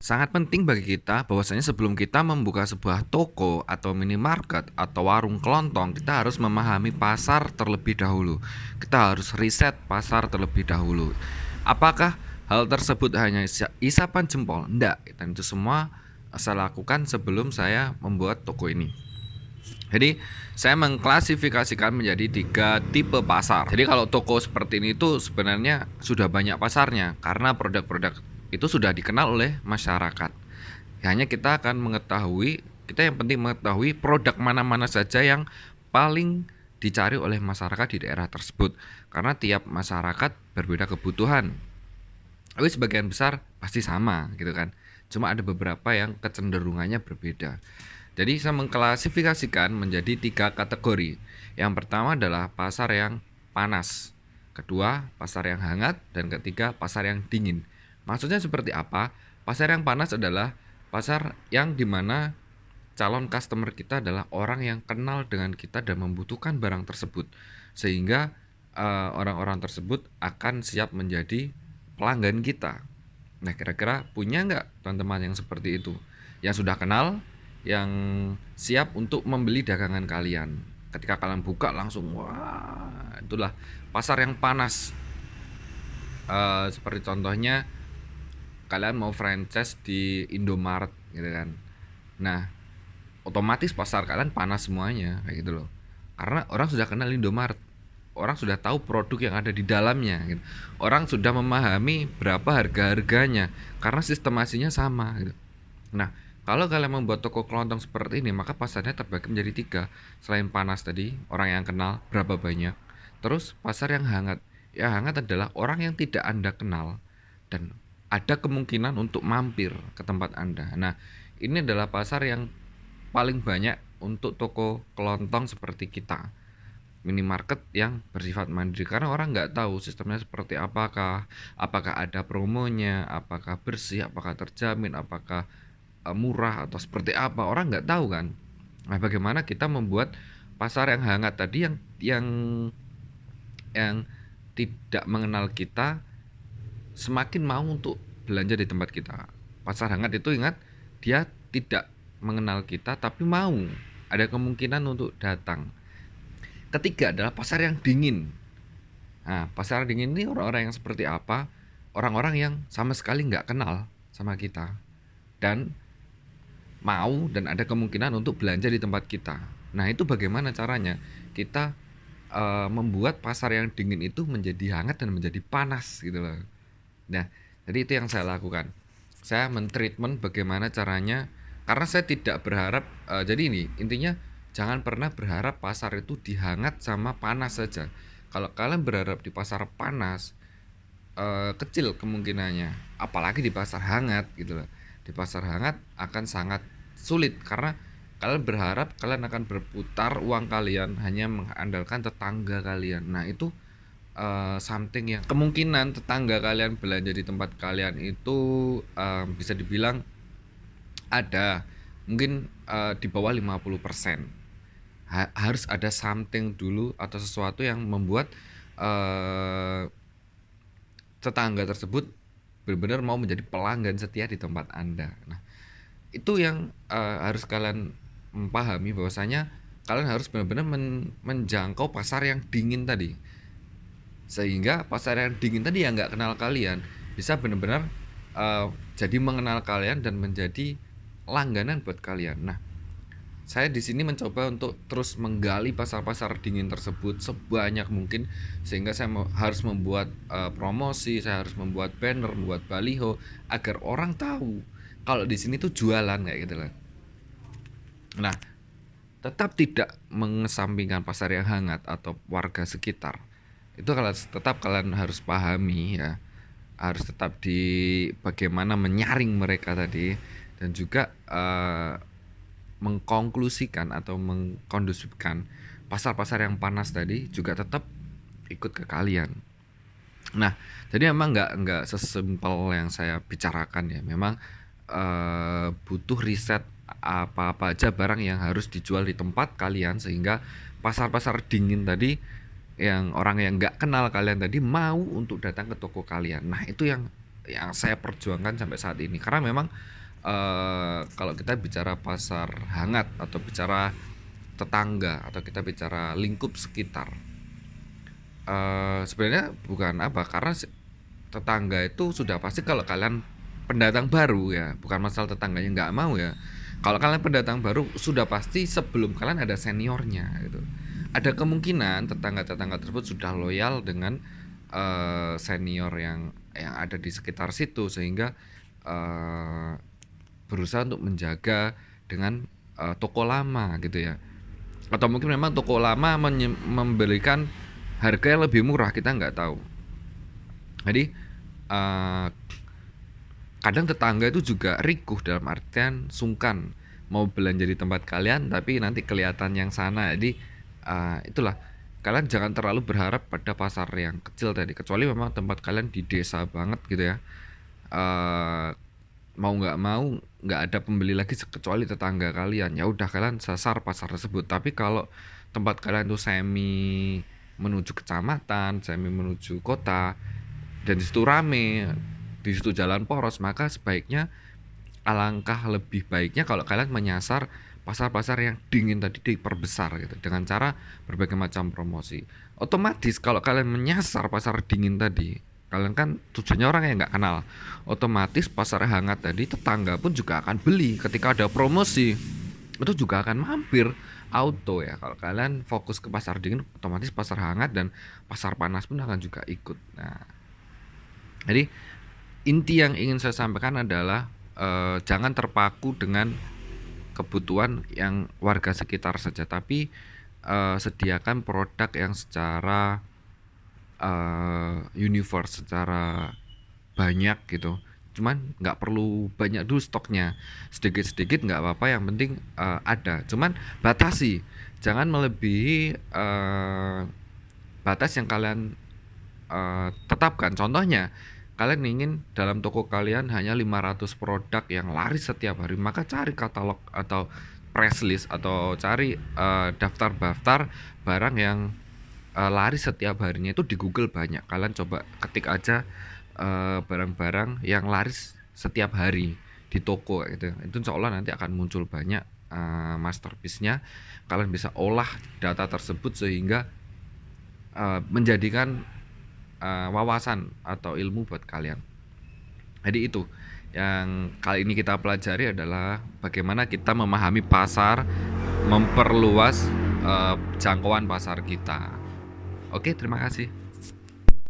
Sangat penting bagi kita bahwasanya sebelum kita membuka sebuah toko atau minimarket atau warung kelontong, kita harus memahami pasar terlebih dahulu. Kita harus riset pasar terlebih dahulu. Apakah hal tersebut hanya isapan jempol? Enggak, dan itu semua saya lakukan sebelum saya membuat toko ini. Jadi saya mengklasifikasikan menjadi 3 tipe pasar. Jadi kalau toko seperti ini itu sebenarnya sudah banyak pasarnya karena produk-produk itu sudah dikenal oleh masyarakat. Hanya kita akan mengetahui, kita yang penting mengetahui produk mana-mana saja yang paling dicari oleh masyarakat di daerah tersebut. Karena tiap masyarakat berbeda kebutuhan. Tapi sebagian besar pasti sama gitu kan. Cuma ada beberapa yang kecenderungannya berbeda. Jadi saya mengklasifikasikan menjadi 3 kategori. Yang pertama adalah pasar yang panas, kedua pasar yang hangat, dan ketiga pasar yang dingin. Maksudnya seperti apa? Pasar yang panas adalah pasar yang dimana calon customer kita adalah orang yang kenal dengan kita dan membutuhkan barang tersebut, sehingga orang-orang tersebut akan siap menjadi pelanggan kita. Nah, kira-kira punya nggak teman-teman yang seperti itu? Yang sudah kenal, yang siap untuk membeli dagangan kalian. Ketika kalian buka langsung, wah, itulah pasar yang panas. Seperti contohnya, kalian mau franchise di Indomaret gitu kan. Nah, otomatis pasar kalian panas semuanya, kayak gitu loh. Karena orang sudah kenal Indomaret. Orang sudah tahu produk yang ada di dalamnya gitu. Orang sudah memahami berapa harga-harganya karena sistemasinya sama gitu. Nah, kalau kalian membuat toko kelontong seperti ini, maka pasarnya terbagi menjadi 3. Selain panas tadi, orang yang kenal berapa banyak. Terus pasar yang hangat. Ya, hangat adalah orang yang tidak Anda kenal dan ada kemungkinan untuk mampir ke tempat Anda. Nah, ini adalah pasar yang paling banyak untuk toko kelontong seperti kita, minimarket yang bersifat mandiri, karena orang nggak tahu sistemnya seperti apakah ada promonya, apakah bersih, apakah terjamin, apakah murah atau seperti apa, orang nggak tahu kan. Nah, bagaimana kita membuat pasar yang hangat tadi, yang tidak mengenal kita semakin mau untuk belanja di tempat kita. Pasar hangat itu ingat, dia tidak mengenal kita tapi mau, ada kemungkinan untuk datang. Ketiga adalah pasar yang dingin. Nah, pasar dingin ini orang-orang yang seperti apa? Orang-orang yang sama sekali nggak kenal sama kita dan mau dan ada kemungkinan untuk belanja di tempat kita. Nah, itu bagaimana caranya? Kita membuat pasar yang dingin itu menjadi hangat dan menjadi panas gitu loh. Nah, jadi itu yang saya lakukan. Saya mentreatment bagaimana caranya, karena saya tidak berharap, jadi ini intinya, jangan pernah berharap pasar itu dihangat sama panas saja. Kalau kalian berharap di pasar panas, kecil kemungkinannya, apalagi di pasar hangat gitu loh. Di pasar hangat akan sangat sulit karena kalian berharap kalian akan berputar uang kalian hanya mengandalkan tetangga kalian. Nah, itu something yang kemungkinan tetangga kalian belanja di tempat kalian itu bisa dibilang ada mungkin di bawah 50%. Harus ada something dulu atau sesuatu yang membuat tetangga tersebut benar-benar mau menjadi pelanggan setia di tempat Anda. Nah, itu yang harus kalian pahami, bahwasanya kalian harus benar-benar menjangkau pasar yang dingin tadi, sehingga pasar yang dingin tadi yang nggak kenal kalian bisa benar-benar jadi mengenal kalian dan menjadi langganan buat kalian. Nah, saya di sini mencoba untuk terus menggali pasar-pasar dingin tersebut sebanyak mungkin, sehingga saya harus membuat promosi, saya harus membuat banner, membuat baliho agar orang tahu kalau di sini tuh jualan kayak gitu lah. Nah, tetap tidak mengesampingkan pasar yang hangat atau warga sekitar. Itu kalau tetap kalian harus pahami ya. Harus tetap di bagaimana menyaring mereka tadi, dan juga mengkonklusikan atau mengkondusifkan pasar-pasar yang panas tadi juga tetap ikut ke kalian. Nah, jadi memang nggak sesimpel yang saya bicarakan ya. Memang butuh riset apa-apa aja barang yang harus dijual di tempat kalian, sehingga pasar-pasar dingin tadi yang orang yang nggak kenal kalian tadi mau untuk datang ke toko kalian. Nah, itu yang yang saya perjuangkan sampai saat ini. Karena memang kalau kita bicara pasar hangat atau bicara tetangga atau kita bicara lingkup sekitar, sebenarnya bukan apa, karena tetangga itu sudah pasti kalau kalian pendatang baru ya, bukan masalah tetangganya nggak mau ya. Kalau kalian pendatang baru sudah pasti sebelum kalian ada seniornya gitu. Ada kemungkinan tetangga-tetangga tersebut sudah loyal dengan senior yang ada di sekitar situ, sehingga eh, berusaha untuk menjaga dengan toko lama gitu ya. Atau mungkin memang toko lama memberikan harga yang lebih murah, kita nggak tahu. Jadi kadang tetangga itu juga rikuh, dalam artian sungkan mau belanja di tempat kalian tapi nanti kelihatan yang sana. Jadi itulah, kalian jangan terlalu berharap pada pasar yang kecil tadi, kecuali memang tempat kalian di desa banget gitu ya. Mau nggak ada pembeli lagi kecuali tetangga kalian, ya udah kalian sasar pasar tersebut. Tapi kalau tempat kalian tuh semi menuju kecamatan, semi menuju kota, dan di situ rame, di situ jalan poros, maka sebaiknya alangkah lebih baiknya kalau kalian menyasar pasar-pasar yang dingin tadi diperbesar gitu, dengan cara berbagai macam promosi. Otomatis kalau kalian menyasar pasar dingin tadi, kalian kan tujuannya orang yang nggak kenal, otomatis pasar hangat tadi tetangga pun juga akan beli. Ketika ada promosi itu juga akan mampir auto ya. Kalau kalian fokus ke pasar dingin, otomatis pasar hangat dan pasar panas pun akan juga ikut. Nah, jadi inti yang ingin saya sampaikan adalah jangan terpaku dengan kebutuhan yang warga sekitar saja, tapi sediakan produk yang secara universe, secara banyak gitu. Cuman nggak perlu banyak dulu stoknya, sedikit-sedikit nggak apa-apa, yang penting ada. Cuman batasi, jangan melebihi batas yang kalian tetapkan. Contohnya, kalian ingin dalam toko kalian hanya 500 produk yang laris setiap hari, maka cari katalog atau press list atau cari daftar-daftar barang yang laris setiap harinya. Itu di Google banyak, kalian coba ketik aja barang-barang yang laris setiap hari di toko gitu. Itu insya Allah nanti akan muncul banyak masterpiece-nya. Kalian bisa olah data tersebut sehingga menjadikan wawasan atau ilmu buat kalian. Jadi itu yang kali ini kita pelajari adalah bagaimana kita memahami pasar, memperluas jangkauan pasar kita. Oke, terima kasih.